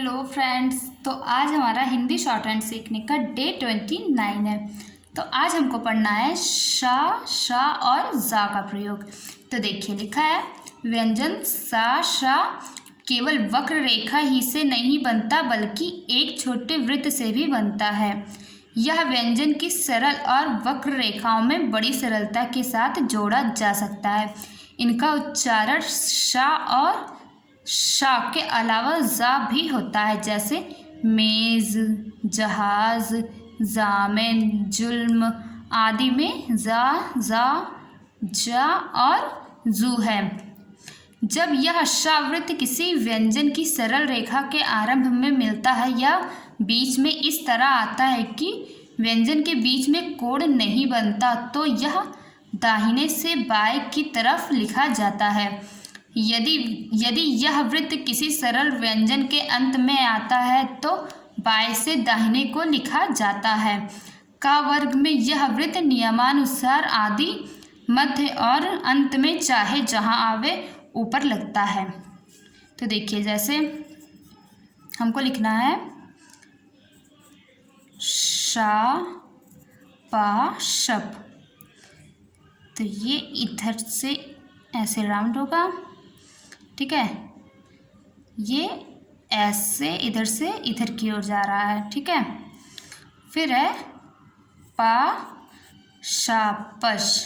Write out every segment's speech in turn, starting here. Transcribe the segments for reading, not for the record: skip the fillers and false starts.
Hello friends. तो आज हमारा हिंदी शॉर्ट हैंड सीखने का डे 29 है। तो आज हमको पढ़ना है शा, शा और जा का प्रयोग। तो देखिए लिखा है, व्यंजन सा शा केवल वक्र रेखा ही से नहीं बनता बल्कि एक छोटे वृत्त से भी बनता है। यह व्यंजन की सरल और वक्र रेखाओं में बड़ी सरलता के साथ जोड़ा जा सकता है। इनका उच्चारण शा और शा के अलावा जा भी होता है, जैसे मेज़, जहाज, जामिन, जुल्म आदि में जा, जा और जू है। जब यह शा वृत्त किसी व्यंजन की सरल रेखा के आरंभ में मिलता है या बीच में इस तरह आता है कि व्यंजन के बीच में कोण नहीं बनता, तो यह दाहिने से बाएं की तरफ लिखा जाता है। यदि यह वृत्त किसी सरल व्यंजन के अंत में आता है तो बाएं से दाहिने को लिखा जाता है। का वर्ग में यह वृत्त नियमानुसार आदि, मध्य और अंत में चाहे जहां आवे ऊपर लगता है। तो देखिए, जैसे हमको लिखना है शा पा शप, तो ये इधर से ऐसे राउंड होगा, ठीक है। ये ऐसे इधर से इधर की ओर जा रहा है, ठीक है। फिर है पा शा पश,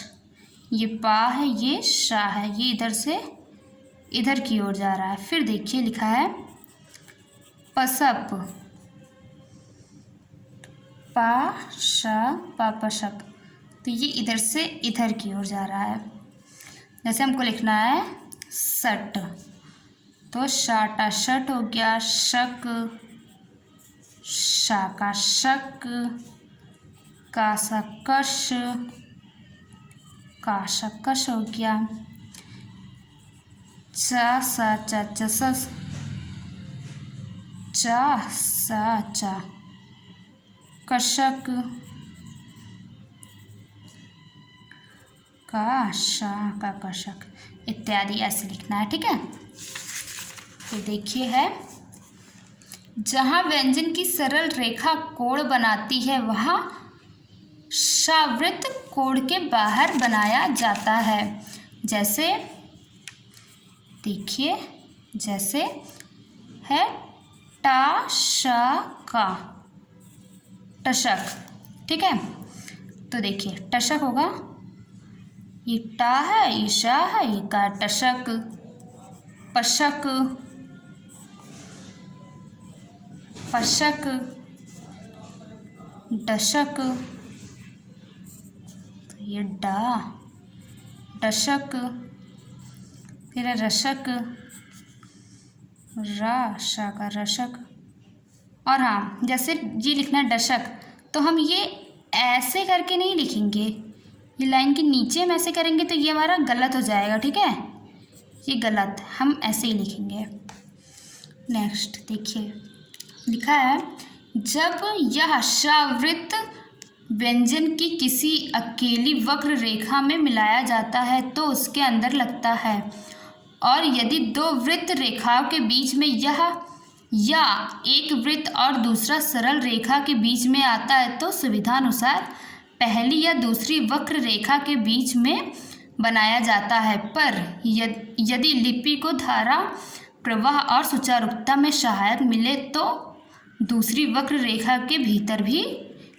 ये पा है, ये शा है, ये इधर से इधर की ओर जा रहा है। फिर देखिए लिखा है पसप, पा शा पा पशप, तो ये इधर से इधर की ओर जा रहा है। जैसे हमको लिखना है सट, तो शाटा शट हो गया, शक शा का शक, का सा कश, का सा कश हो गया, चा सा चा चसस, चा सा चा कशक, का शा का कशक इत्यादि ऐसे लिखना है, ठीक है। तो देखिए है, जहाँ व्यंजन की सरल रेखा कोण बनाती है वहाँ शावृत्त कोण के बाहर बनाया जाता है। जैसे देखिए, जैसे है टा शा का टशक, ठीक है। तो देखिए टशक होगा, ये टा है, ये शा है, ये का, टशक, पशक, पशक, डशक, तो ये डा, डशक, फिर रशक, रा शा का रशक। और हाँ, जैसे ये लिखना है डशक, तो हम ये ऐसे करके नहीं लिखेंगे, ये लाइन के नीचे हम ऐसे करेंगे तो ये हमारा गलत हो जाएगा, ठीक है। ये गलत, हम ऐसे ही लिखेंगे। नेक्स्ट देखिए लिखा है, जब यह शावृत्त व्यंजन की किसी अकेली वक्र रेखा में मिलाया जाता है तो उसके अंदर लगता है, और यदि दो वृत्त रेखाओं के बीच में यह या एक वृत्त और दूसरा सरल रेखा के बीच में आता है तो सुविधानुसार पहली या दूसरी वक्र रेखा के बीच में बनाया जाता है। पर यदि लिपि को धारा प्रवाह और सुचारुता में सहायक मिले तो दूसरी वक्र रेखा के भीतर भी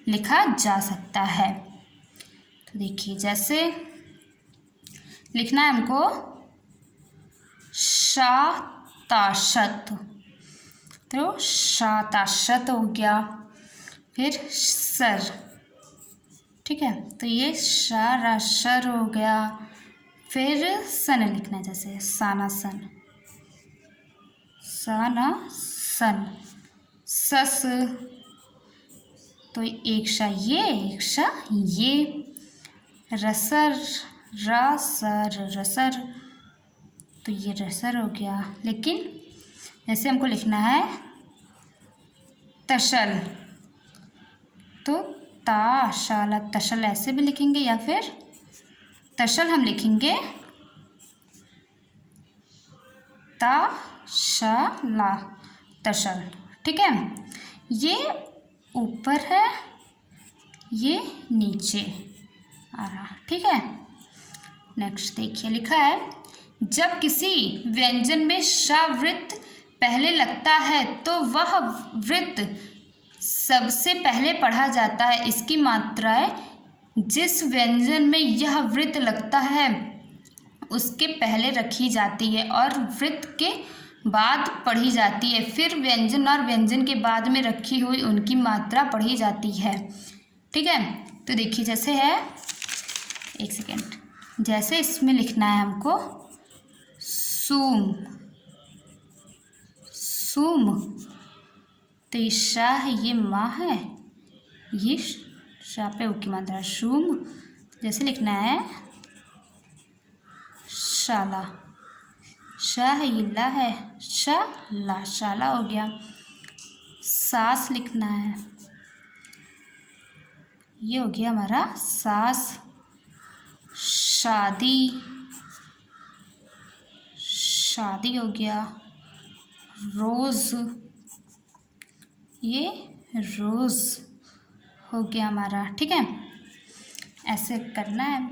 लिखा जा सकता है। तो देखिए, जैसे लिखना है हमको शाताशत, तो शाताशत हो गया। फिर सर, ठीक है, तो ये शाराशर हो गया। फिर सन लिखना है, जैसे साना सन, साना सन, सस, तो एक शा ये, एक शा ये, रसर, रासर, रसर, तो ये रसर हो गया। लेकिन जैसे हमको लिखना है तशल, तो ता शाला तशल ऐसे भी लिखेंगे, या फिर तशल हम लिखेंगे ता शा ला, तशल, ठीक है, ये ऊपर है, ये नीचे आ रहा, ठीक है। नेक्स्ट देखिए, लिखा है जब किसी व्यंजन में श वृत्त पहले लगता है तो वह वृत्त सबसे पहले पढ़ा जाता है। इसकी मात्राएं जिस व्यंजन में यह वृत्त लगता है उसके पहले रखी जाती है और वृत्त के बाद पढ़ी जाती है। फिर व्यंजन और व्यंजन के बाद में रखी हुई उनकी मात्रा पढ़ी जाती है, ठीक है। तो देखिए जैसे है, एक सेकेंड, जैसे इसमें लिखना है हमको सूम, सूम, तो ये शा है, ये माँ है, ये शा पे ऊ की मात्रा सूम। जैसे लिखना है शाला, शा है, ये ला है, शाला, शाला हो गया। सास लिखना है, ये हो गया हमारा सास। शादी, शादी हो गया। रोज़, ये रोज़ हो गया हमारा, ठीक है। ऐसे करना है।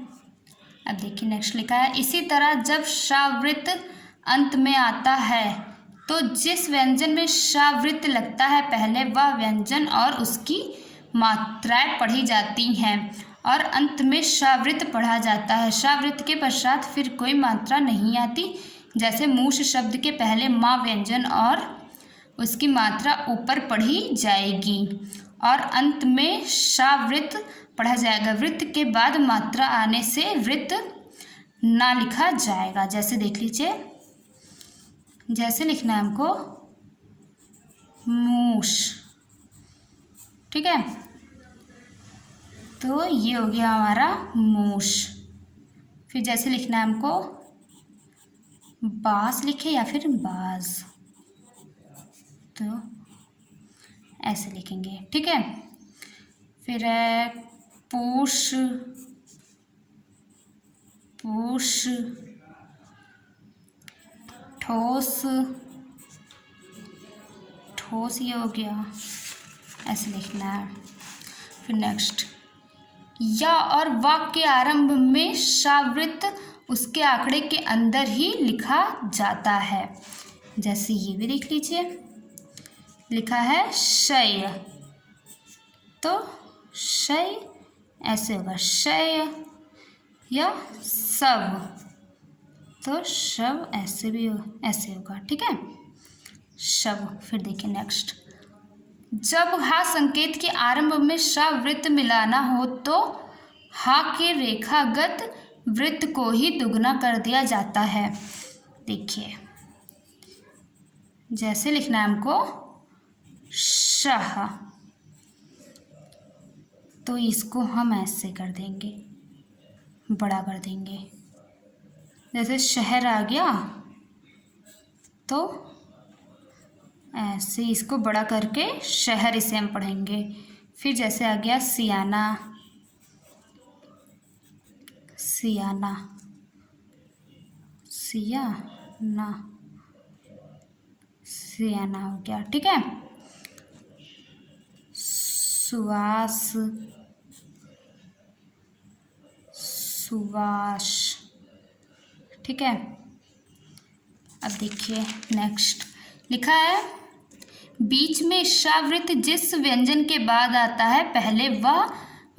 अब देखिए नेक्स्ट लिखा है इसी तरह जब शावृत्त अंत में आता है तो जिस व्यंजन में शावृत्त लगता है पहले वह व्यंजन और उसकी मात्राएं पढ़ी जाती हैं और अंत में शावृत्त पढ़ा जाता है। शावृत्त के पश्चात फिर कोई मात्रा नहीं आती। जैसे मूष शब्द के पहले माँ व्यंजन और उसकी मात्रा ऊपर पढ़ी जाएगी और अंत में शावृत्त पढ़ा जाएगा। वृत्त के बाद मात्रा आने से वृत्त ना लिखा जाएगा। जैसे देख लीजिए, जैसे लिखना है हमको मूष, ठीक है। तो ये हो गया हमारा मूष। फिर जैसे लिखना है हमको बास लिखे या फिर बाज, तो ऐसे लिखेंगे, ठीक है। फिर है पूष, पूष, ठोस, ठोस, ये हो गया, ऐसे लिखना है। फिर नेक्स्ट या और वाक्य के आरंभ में शावृत्त उसके आंकड़े के अंदर ही लिखा जाता है। जैसे ये भी देख लीजिए, लिखा है शय, तो शय ऐसे होगा शय, या शव, तो शव ऐसे भी ऐसे होगा, ठीक है, शव। फिर देखिए नेक्स्ट, जब हा संकेत के आरंभ में श वृत्त मिलाना हो तो हा के रेखागत वृत्त को ही दुगना कर दिया जाता है। देखिए जैसे लिखना है हमको शाह, तो इसको हम ऐसे कर देंगे, बड़ा कर देंगे। जैसे शहर आ गया तो ऐसे इसको बड़ा करके शहर इसे हम पढ़ेंगे। फिर जैसे आ गया सियाना, सियाना, सियाना, सियाना हो गया, ठीक है। सुवास, सुवास, ठीक है। अब देखिए नेक्स्ट लिखा है बीच में शावृत्त जिस व्यंजन के बाद आता है पहले वह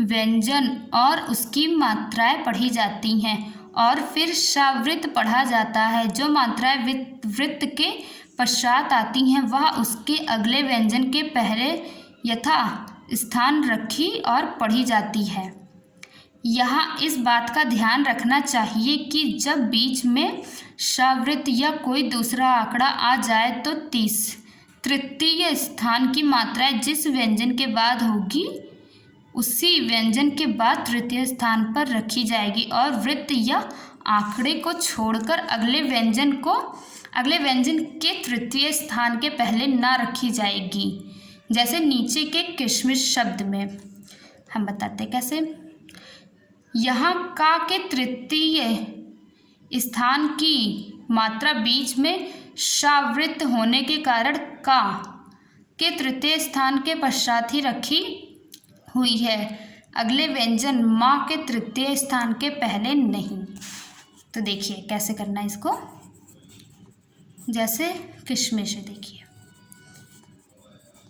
व्यंजन और उसकी मात्राएं पढ़ी जाती हैं और फिर शावृत्त पढ़ा जाता है। जो मात्राएं वृत्त के पश्चात आती हैं वह उसके अगले व्यंजन के पहले यथा स्थान रखी और पढ़ी जाती है। यहाँ इस बात का ध्यान रखना चाहिए कि जब बीच में शावृत्त या कोई दूसरा आंकड़ा आ जाए तो तृतीय स्थान की मात्राएं जिस व्यंजन के बाद होगी उसी व्यंजन के बाद तृतीय स्थान पर रखी जाएगी और वृत्त या आंकड़े को छोड़कर अगले व्यंजन के तृतीय स्थान के पहले ना रखी जाएगी। जैसे नीचे के किशमिश शब्द में हम बताते कैसे, यहाँ का के तृतीय स्थान की मात्रा बीच में शावृत्त होने के कारण का के तृतीय स्थान के पश्चात ही रखी हुई है। अगले व्यंजन माँ के तृतीय स्थान के पहले नहीं। तो देखिए कैसे करना है इसको। जैसे किशमिश है, देखिए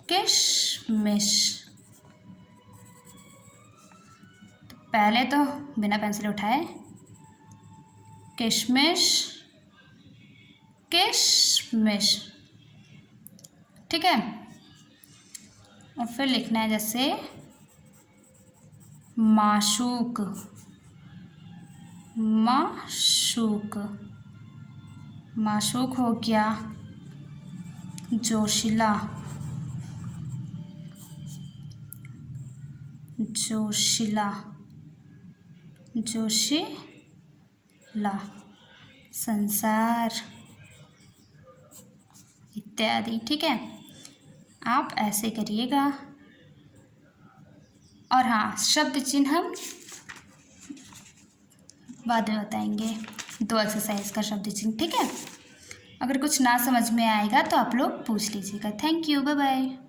किशमिश, तो पहले तो बिना पेंसिल उठाए किशमिश किशमिश, ठीक है। और फिर लिखना है जैसे माशूक, माशूक, माशूक हो गया। जोशिला, जोशिला, जोशिला, संसार इत्यादि, ठीक है। आप ऐसे करिएगा। और हाँ, शब्द चिन्ह हम बाद में बताएंगे, 2 एक्सरसाइज का शब्द चिन्ह, ठीक है। अगर कुछ ना समझ में आएगा तो आप लोग पूछ लीजिएगा। Thank you, bye bye.